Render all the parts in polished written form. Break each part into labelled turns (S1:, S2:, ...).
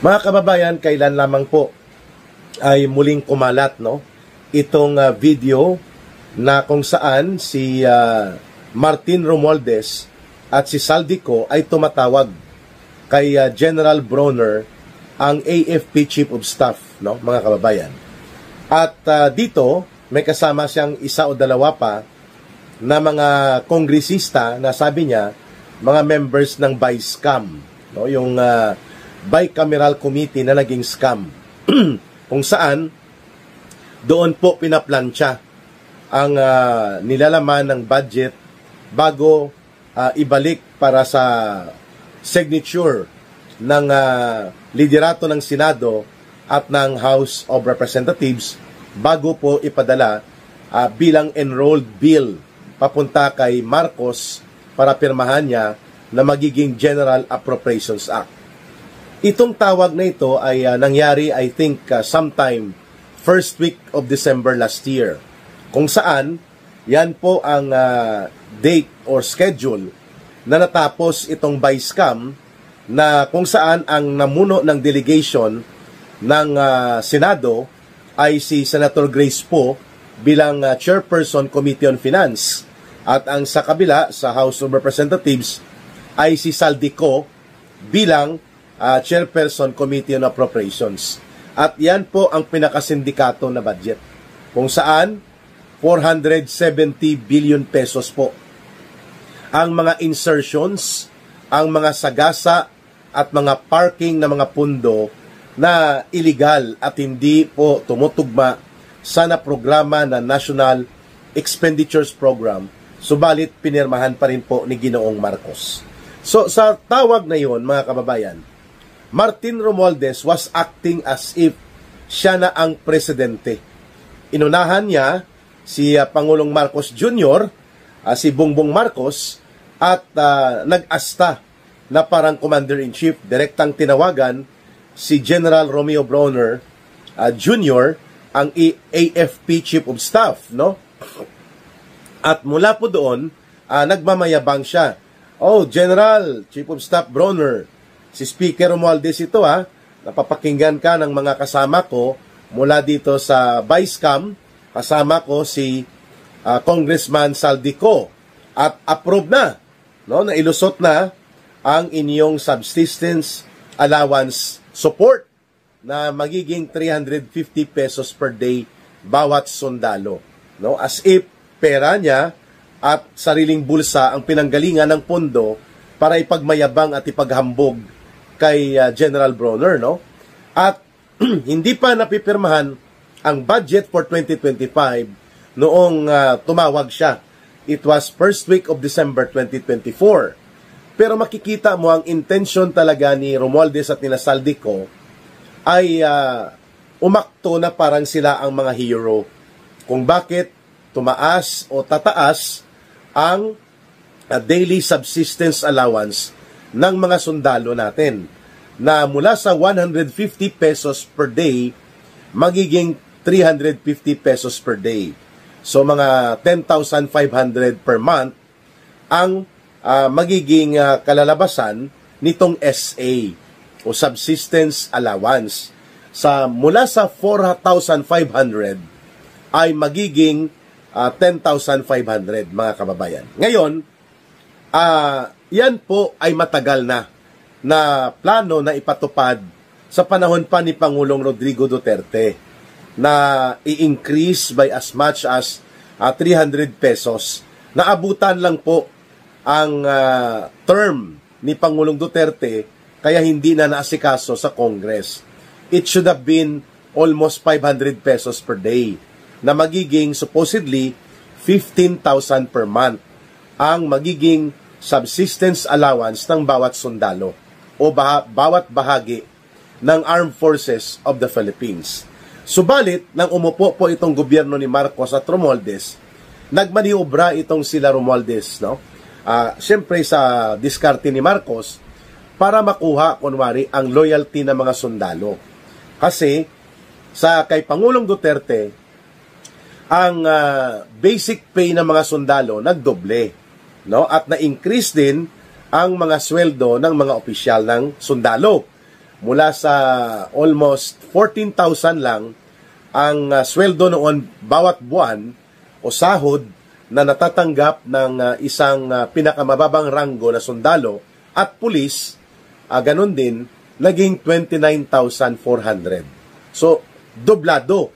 S1: Mga kababayan, kailan lamang po ay muling kumalat itong video na kung saan si Martin Romualdez at si Saldico ay tumatawag kay General Bronner, ang AFP Chief of Staff, mga kababayan. At dito may kasama siyang isa o dalawa pa na mga kongresista na sabi niya mga members ng BICAM, yung Bicameral Committee na naging scam kung saan doon po pinaplansya ang nilalaman ng budget bago ibalik para sa signature ng liderato ng Senado at ng House of Representatives bago po ipadala bilang enrolled bill papunta kay Marcos para pirmahan niya na magiging General Appropriations Act. Itong tawag na ito ay nangyari, I think, sometime first week of December last year, kung saan yan po ang date or schedule na natapos itong BICAM, na kung saan ang namuno ng delegation ng Senado ay si Senator Grace Poe bilang Chairperson Committee on Finance, at ang sa kabila sa House of Representatives ay si Saldico bilang Chairperson Committee on Appropriations. At yan po ang pinakasindikato na budget, kung saan 470 billion pesos po ang mga insertions, ang mga sagasa at mga parking na mga pundo na illegal at hindi po tumutugma sa programa na National Expenditures Program, subalit pinirmahan pa rin po ni Ginoong Marcos. So sa tawag na yon, mga kababayan, Martin Romualdez was acting as if siya na ang presidente. Inunahan niya si Pangulong Marcos Jr., si Bongbong Marcos, at nag-asta na parang Commander-in-Chief. Direktang tinawagan si General Romeo Bronner Jr., ang AFP Chief of Staff, At mula po doon, nagmamayabang siya. Oh, General, Chief of Staff Bronner, si Speaker Romualdez ito, napapakinggan ka ng mga kasama ko mula dito sa BICAM. Kasama ko si Congressman Saldico, at approve na, na ilusot na ang inyong subsistence allowance support na magiging 350 pesos per day bawat sundalo. As if pera niya at sariling bulsa ang pinanggalingan ng pondo para ipagmayabang at ipaghambog kay General Bronner, At hindi pa napipirmahan ang budget for 2025 noong tumawag siya. It was first week of December 2024. Pero makikita mo ang intention talaga ni Romualdez at ni Saldico ay umakto na parang sila ang mga hero. Kung bakit tumaas o tataas ang daily subsistence allowance ng mga sundalo natin, na mula sa 150 pesos per day magiging 350 pesos per day. So mga 10,500 per month ang magiging kalalabasan nitong SA o subsistence allowance. Mula sa 4,500 ay magiging 10,500, mga kababayan. Ngayon, yan po ay matagal na plano na ipatupad sa panahon pa ni Pangulong Rodrigo Duterte, na i-increase by as much as 300 pesos. Naabutan lang po ang term ni Pangulong Duterte, kaya hindi na naasikaso sa Congress. It should have been almost 500 pesos per day, na magiging supposedly 15,000 per month ang magiging subsistence allowance ng bawat sundalo o bawat bahagi ng Armed Forces of the Philippines. Subalit, nang umupo po itong gobyerno ni Marcos at Romualdez, nagmaniobra itong sila Romualdez, siyempre sa diskarte ni Marcos, para makuha, kunwari, ang loyalty ng mga sundalo. Kasi, kay Pangulong Duterte, ang basic pay ng mga sundalo nagdoble, at na-increase din ang mga sweldo ng mga opisyal ng sundalo. mula sa almost 14,000 lang ang sweldo noon bawat buwan o sahod na natatanggap ng isang pinakamababang ranggo na sundalo at pulis, ganun din, naging 29,400. So, doblado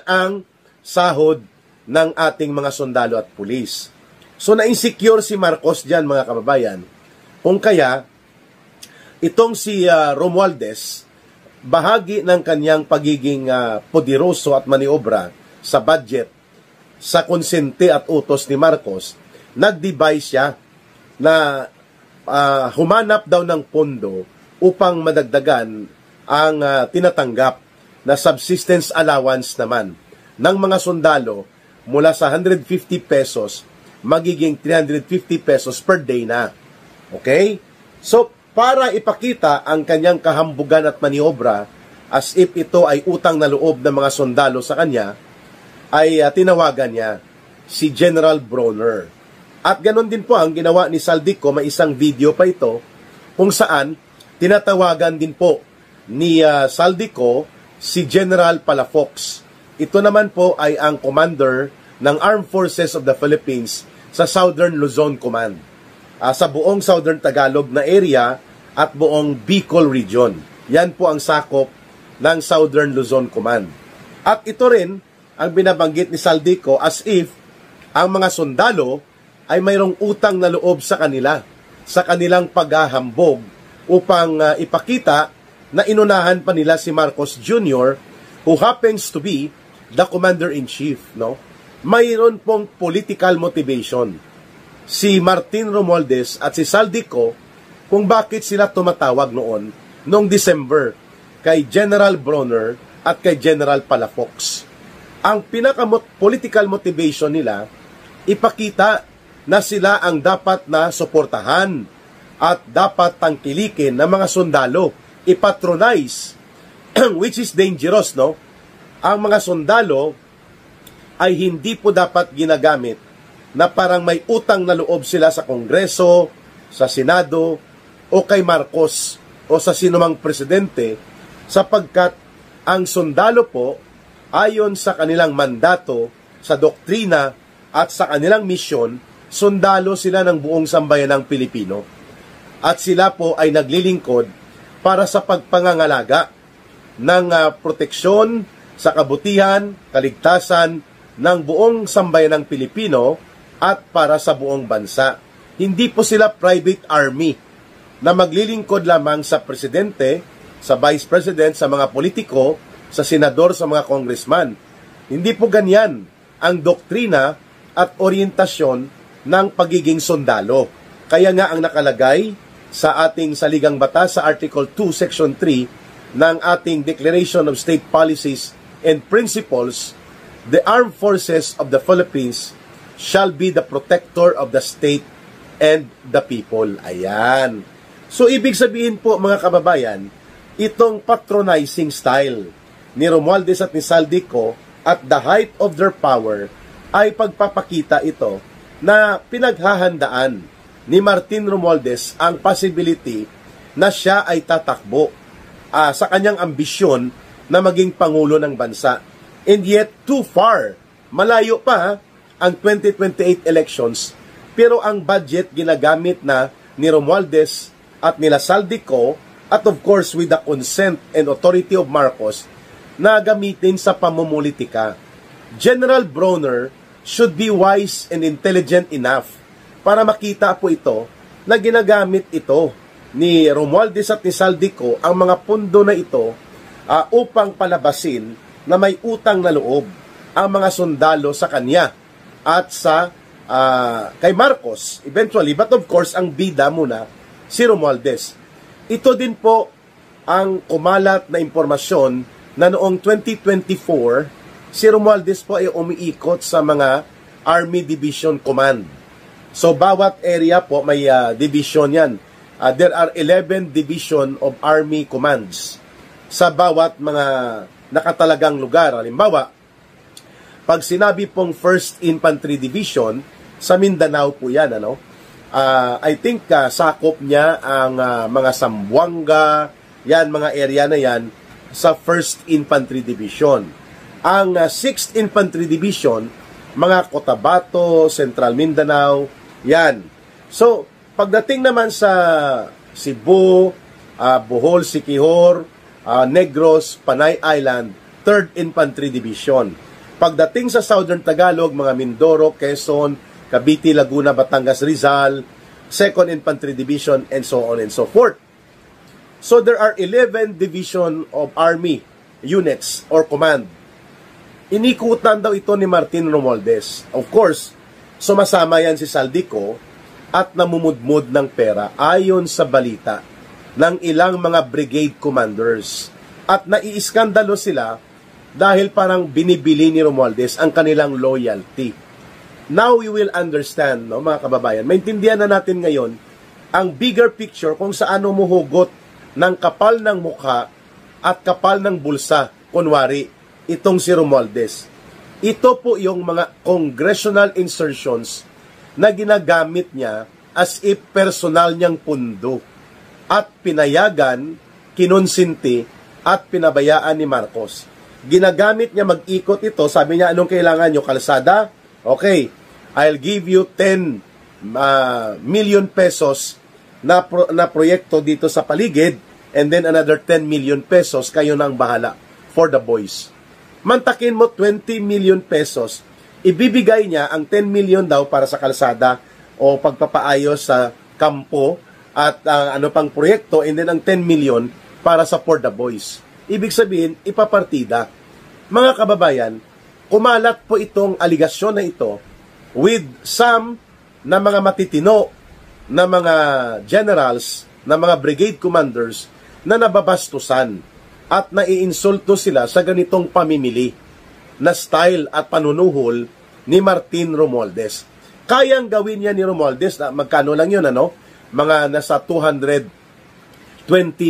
S1: ang sahod ng ating mga sundalo at pulis. So, na-insecure si Marcos dyan, mga kababayan, kung kaya, itong si Romualdez, bahagi ng kanyang pagiging poderoso at maniobra sa budget, sa konsente at utos ni Marcos, nag-devise siya na humanap daw ng pondo upang madagdagan ang tinatanggap na subsistence allowance naman ng mga sundalo mula sa 150 pesos magiging 350 pesos per day na. Okay? So, para ipakita ang kanyang kahambugan at maniobra as if ito ay utang na loob ng mga sundalo sa kanya, ay tinawagan niya si General Bronner. At ganon din po ang ginawa ni Saldico, may isang video pa ito kung saan tinatawagan din po ni Saldico si General Palafox. Ito naman po ay ang commander ng Armed Forces of the Philippines sa Southern Luzon Command, sa buong Southern Tagalog na area at buong Bicol region. Yan po ang sakop ng Southern Luzon Command. At ito rin ang binabanggit ni Saldico as if ang mga sundalo ay mayroong utang na loob sa kanila, sa kanilang paghahambog upang ipakita na inunahan pa nila si Marcos Jr. who happens to be the Commander-in-Chief, no? Mayroon pong political motivation si Martin Romualdez at si Saldico kung bakit sila tumatawag noong December kay General Bronner at kay General Palafox. Ang pinaka-political motivation nila, ipakita na sila ang dapat na suportahan at dapat tangkilikin ng mga sundalo, ipatronize, which is dangerous, no? Ang mga sundalo ay hindi po dapat ginagamit na parang may utang na loob sila sa Kongreso, sa Senado, o kay Marcos, o sa sinumang presidente, sapagkat ang sundalo po, ayon sa kanilang mandato, sa doktrina, at sa kanilang misyon, sundalo sila ng buong sambayanang Pilipino. At sila po ay naglilingkod para sa pagpangangalaga ng proteksyon sa kabutihan, kaligtasan ng buong sambayanang Pilipino at para sa buong bansa. Hindi po sila private army na maglilingkod lamang sa presidente, sa vice president, sa mga politiko, sa senador, sa mga congressman. Hindi po ganyan ang doktrina at orientasyon ng pagiging sundalo. Kaya nga ang nakalagay sa ating saligang batas sa Article 2, Section 3 ng ating Declaration of State Policies and Principles, the Armed Forces of the Philippines shall be the protector of the state and the people. Ayan. So, ibig sabihin po, mga kababayan, itong patronizing style ni Romualdez at ni Saldico at the height of their power ay pagpapakita ito na pinaghahandaan ni Martin Romualdez ang possibility na siya ay tatakbo sa kanyang ambisyon na maging Pangulo ng bansa. And yet, too far. Malayo pa ang 2028 elections, pero ang budget ginagamit na ni Romualdez at nila Saldico, at of course with the consent and authority of Marcos, na gamitin sa pamumulitika. General Bronner should be wise and intelligent enough para makita po ito na ginagamit ito ni Romualdez at ni Saldico ang mga pundo na ito upang palabasin na may utang na loob ang mga sundalo sa kanya at sa kay Marcos eventually, but of course ang bida muna si Romualdez. Ito din po ang kumalat na impormasyon na noong 2024 si Romualdez po ay umiikot sa mga Army Division Command. So bawat area po may division yan. There are 11 division of Army Commands sa bawat mga nakatalagang lugar. Halimbawa, pag sinabi pong 1st Infantry Division, sa Mindanao po yan, ano? I think sakop niya ang mga Zamboanga, Yan, mga area na yan sa 1st Infantry Division. Ang 6th Infantry Division, mga Cotabato, Central Mindanao, yan. So, pagdating naman sa Cebu, Bohol, Siquijor, Negros, Panay Island, 3rd Infantry Division. Pagdating sa Southern Tagalog, mga Mindoro, Quezon, Cavite, Laguna, Batangas, Rizal, 2nd Infantry Division, and so on and so forth. So there are 11 division of army units or command. Inikutan daw ito ni Martin Romualdez. Of course, sumasama yan si Saldico at namumudmud ng pera ayon sa balita ng ilang mga brigade commanders. At naiiskandalo sila dahil parang binibili ni Romualdez ang kanilang loyalty. Now we will understand, no, mga kababayan, maintindihan na natin ngayon ang bigger picture kung saan humuhugot ng kapal ng mukha at kapal ng bulsa, kunwari, itong si Romualdez. Ito po yung mga congressional insertions na ginagamit niya as if personal niyang pundo at pinayagan, kinonsinti at pinabayaan ni Marcos. Ginagamit niya mag-ikot ito, sabi niya, anong kailangan nyo? Kalsada? Okay, I'll give you 10 million pesos na proyekto dito sa paligid, and then another 10 million pesos, kayo na ang bahala for the boys. Mantakin mo 20 million pesos, ibibigay niya ang 10 million daw para sa kalsada o pagpapaayos sa kampo at ano pang proyekto, and then ang 10 million para sa for the boys. Ibig sabihin, ipapartida. Mga kababayan, kumalat po itong aligasyon na ito with some na mga matitino na mga generals, na mga brigade commanders na nababastusan at naiinsulto sila sa ganitong pamimili na style at panunuhol ni Martin Romualdez. Kayang gawin niya ni Romualdez, na magkano lang yun, ano? Mga nasa 220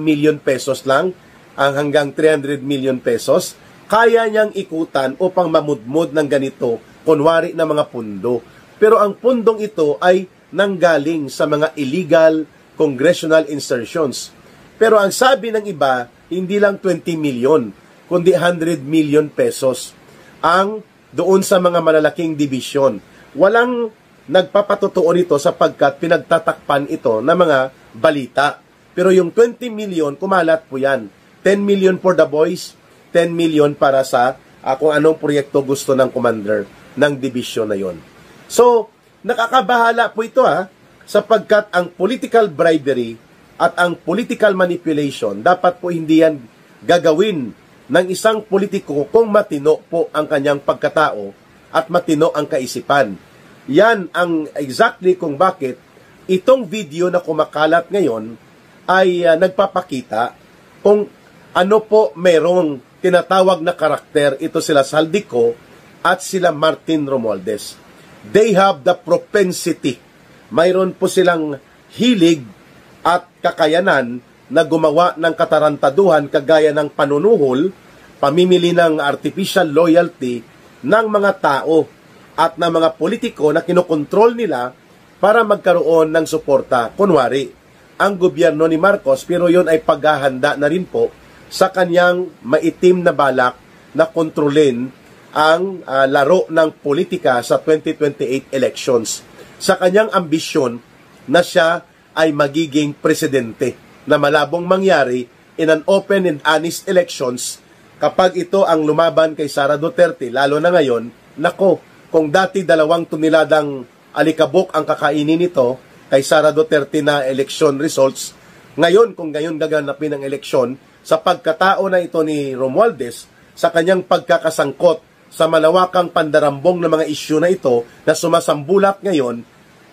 S1: million pesos lang ang hanggang 300 million pesos. Kaya niyang ikutan upang mamudmod ng ganito, kunwari na mga pundo. Pero ang pundong ito ay nanggaling sa mga illegal congressional insertions. Pero ang sabi ng iba, hindi lang 20 million, kundi 100 million pesos ang doon sa mga malalaking division. Walang nagpapatotoo nito sapagkat pinagtatakpan ito ng mga balita. Pero yung 20 million, kumalat po yan. 10 million for the boys, 10 million para sa kung anong proyekto gusto ng commander ng division na yon. So, nakakabahala po ito sapagkat ang political bribery at ang political manipulation, dapat po hindi yan gagawin ng isang politiko kung matino po ang kanyang pagkatao at matino ang kaisipan. Yan ang exactly kung bakit itong video na kumakalat ngayon ay nagpapakita kung ano po merong tinatawag na karakter, ito sila Saldico at sila Martin Romualdez. They have the propensity. Mayroon po silang hilig at kakayanan na gumawa ng katarantaduhan kagaya ng panunuhol, pamimili ng artificial loyalty ng mga tao at ng mga politiko na kinokontrol nila para magkaroon ng suporta. Kunwari, ang gobyerno ni Marcos, pero yon ay paghahanda na rin po sa kanyang maitim na balak na kontrolin ang laro ng politika sa 2028 elections. Sa kanyang ambisyon na siya ay magiging presidente na malabong mangyari in an open and honest elections kapag ito ang lumaban kay Sara Duterte, lalo na ngayon, nako, kung dati 2 toneladang alikabok ang kakainin nito kay Sara Duterte na election results, ngayon kung ngayon gaganapin ang eleksyon, sa pagkatao na ito ni Romualdez, sa kanyang pagkakasangkot sa malawakang pandarambong ng mga isyu na ito na sumasambulat ngayon,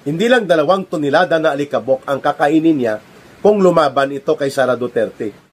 S1: hindi lang 2 tonelada na alikabok ang kakainin niya kung lumaban ito kay Sara Duterte.